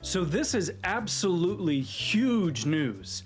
So this is absolutely huge news.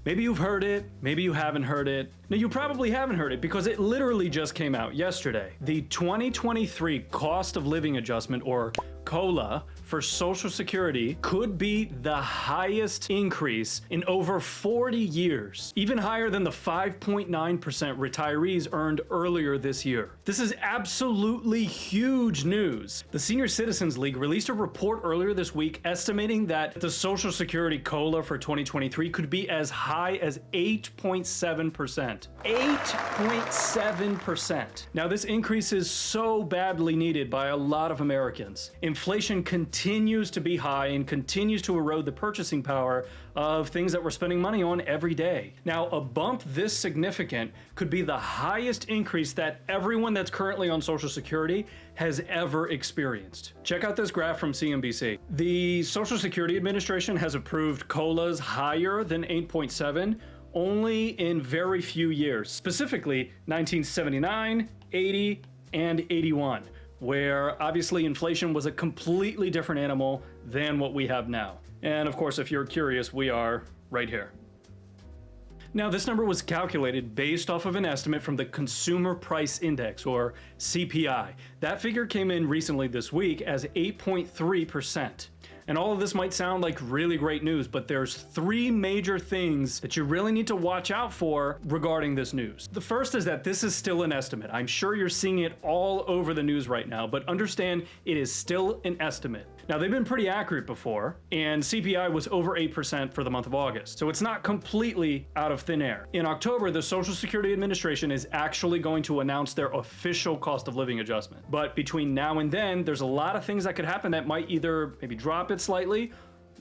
Maybe you've heard it, maybe you haven't heard it. Now you probably haven't heard it because it literally just came out yesterday. The 2023 cost of living adjustment, or COLA, for Social Security could be the highest increase in over 40 years, even higher than the 5.9% retirees earned earlier this year. This is absolutely huge news. The Senior Citizens League released a report earlier this week estimating that the Social Security COLA for 2023 could be as high as 8.7%. 8.7%. Now this increase is so badly needed by a lot of Americans. Inflation continues to be high and continues to erode the purchasing power of things that we're spending money on every day. Now, a bump this significant could be the highest increase that everyone that's currently on Social Security has ever experienced. Check out this graph from CNBC. The Social Security Administration has approved COLAs higher than 8.7 only in very few years, specifically 1979, 80, and 81. Where obviously inflation was a completely different animal than what we have now. And of course, if you're curious, we are right here. Now, this number was calculated based off of an estimate from the Consumer Price Index, or CPI. That figure came in recently this week as 8.3%. And all of this might sound like really great news, but there's three major things that you really need to watch out for regarding this news. The first is that this is still an estimate. I'm sure you're seeing it all over the news right now, but understand it is still an estimate. Now, they've been pretty accurate before, and CPI was over 8% for the month of August, so it's not completely out of thin air. In October, the Social Security Administration is actually going to announce their official cost of living adjustment. But between now and then, there's a lot of things that could happen that might either maybe drop it slightly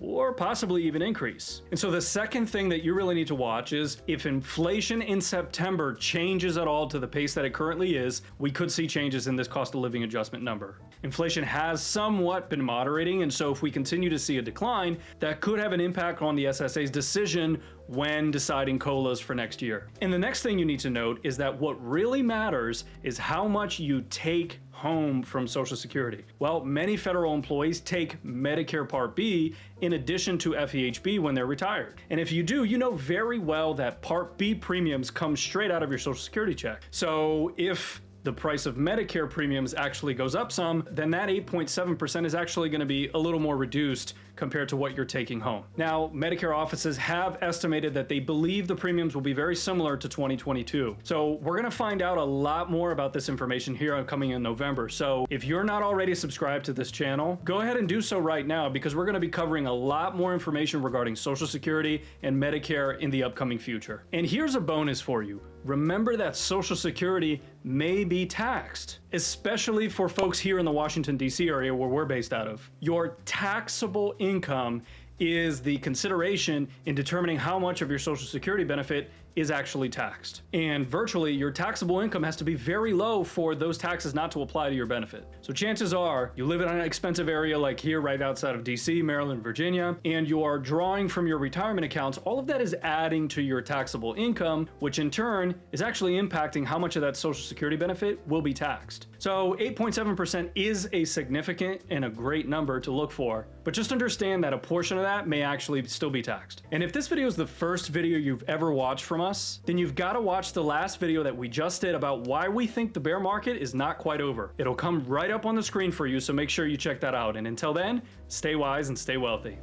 or possibly even increase. And so the second thing that you really need to watch is if inflation in September changes at all to the pace that it currently is, we could see changes in this cost of living adjustment number. Inflation has somewhat been moderating, and so if we continue to see a decline, that could have an impact on the SSA's decision when deciding COLAs for next year. And the next thing you need to note is that what really matters is how much you take home from Social Security. Well, many federal employees take Medicare Part B in addition to FEHB when they're retired. And if you do, you know very well that Part B premiums come straight out of your Social Security check. So if the price of Medicare premiums actually goes up some, then that 8.7% is actually going to be a little more reduced compared to what you're taking home. Now, Medicare offices have estimated that they believe the premiums will be very similar to 2022. So we're going to find out a lot more about this information here coming in November. So if you're not already subscribed to this channel, go ahead and do so right now, because we're going to be covering a lot more information regarding Social Security and Medicare in the upcoming future. And here's a bonus for you. Remember that Social Security may be taxed, especially for folks here in the Washington, D.C. area where we're based out of. Your taxable income is the consideration in determining how much of your Social Security benefit is actually taxed. And virtually, your taxable income has to be very low for those taxes not to apply to your benefit. So chances are, you live in an expensive area like here right outside of DC, Maryland, Virginia, and you are drawing from your retirement accounts, all of that is adding to your taxable income, which in turn is actually impacting how much of that Social Security benefit will be taxed. So 8.7% is a significant and a great number to look for, but just understand that a portion of that may actually still be taxed. And if this video is the first video you've ever watched from us, then you've got to watch the last video that we just did about why we think the bear market is not quite over. It'll come right up on the screen for you, so make sure you check that out. And until then, stay wise and stay wealthy.